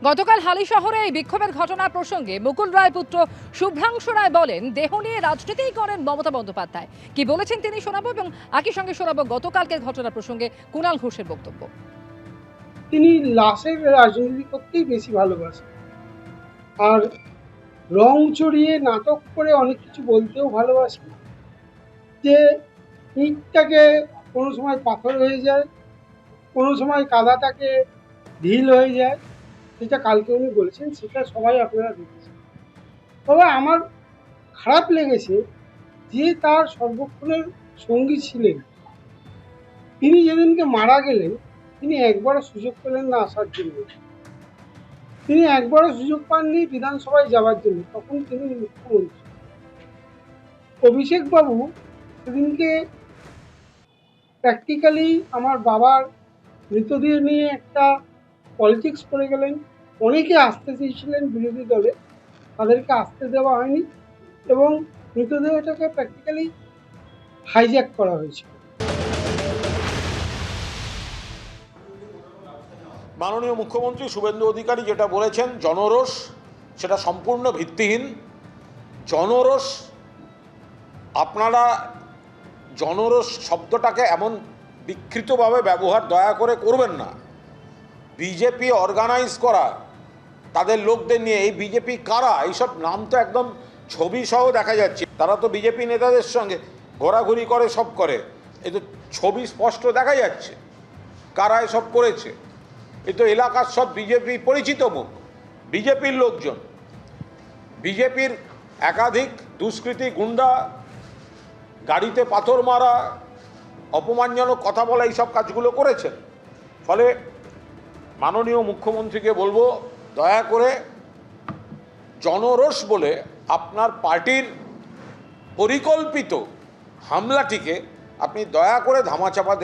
গতকাল হালিশহরে এই বিক্ষোভের ঘটনার প্রসঙ্গে মুকুল রায় পুত্র শুভ্রাংশু রায় বলেন, দেহ নিয়ে রাজনীতিই করেন মমতা বন্দ্যোপাধ্যায়। কি বলেছেন তিনি শোনাবো, এবং একই সঙ্গে শোনাবো গতকালকের ঘটনার প্রসঙ্গে কুণাল ঘোষের বক্তব্য। তিনি লাশের রাজনীতি করতেই বেশি ভালোবাসেন, আর রং চড়িয়ে নাটক করে অনেক কিছু বলতেও ভালোবাসেন। যে ইটটাকে কোনো সময় পাথর হয়ে যায়, কোনো সময় কাদাটাকে ঢিল হয়ে যায়, সেটা কালকে উনি বলেছেন, সেটা সবাই আপনারা দেখেছেন। তবে আমার খারাপ লেগেছে যে তার সর্বক্ষণের সঙ্গী ছিলেন, তিনি যেদিনকে মারা গেলেন তিনি একবারও সুযোগ পেলেন না আসার জন্য। তিনি একবারও সুযোগ পাননি বিধানসভায় যাওয়ার জন্য, তখন তিনি মুখ্যমন্ত্রী। অভিষেক বাবু সেদিনকে প্র্যাকটিক্যালি আমার বাবার মৃতদেহ নিয়ে একটা পলিটিক্স করে গেলেন। অনেকে আসতে চেয়েছিলেন বিরোধী দলে, তাদেরকে আসতে দেওয়া হয়নি এবং মৃতদেহটাকে প্র্যাকটিক্যালি হাইজ্যাক করা হয়েছিল। মাননীয় মুখ্যমন্ত্রী শুভেন্দু অধিকারী যেটা বলেছেন জনরোষ, সেটা সম্পূর্ণ ভিত্তিহীন। জনরোষ, আপনারা জনরোষ শব্দটাকে এমন বিকৃতভাবে ব্যবহার দয়া করে করবেন না। বিজেপি অর্গানাইজ করা তাদের লোকদের নিয়ে, এই বিজেপি কারা, এইসব নাম তো একদম ছবি সহ দেখা যাচ্ছে। তারা তো বিজেপি নেতাদের সঙ্গে ঘোরাঘুরি করে, সব করে, এই তো ছবি স্পষ্ট দেখা যাচ্ছে কারা এসব করেছে। এ তো এলাকার সব বিজেপি পরিচিত মুখ, বিজেপির লোকজন, বিজেপির একাধিক দুষ্কৃতী গুন্ডা, গাড়িতে পাথর মারা, অপমানজনক কথা বলা, এইসব কাজগুলো করেছেন। ফলে মাননীয় মুখ্যমন্ত্রীকে বলবো, দয়া করে জনরোষ বলে আপনার পার্টির পরিকল্পিত হামলাটিকে আপনি দয়া করে ধামাচাপা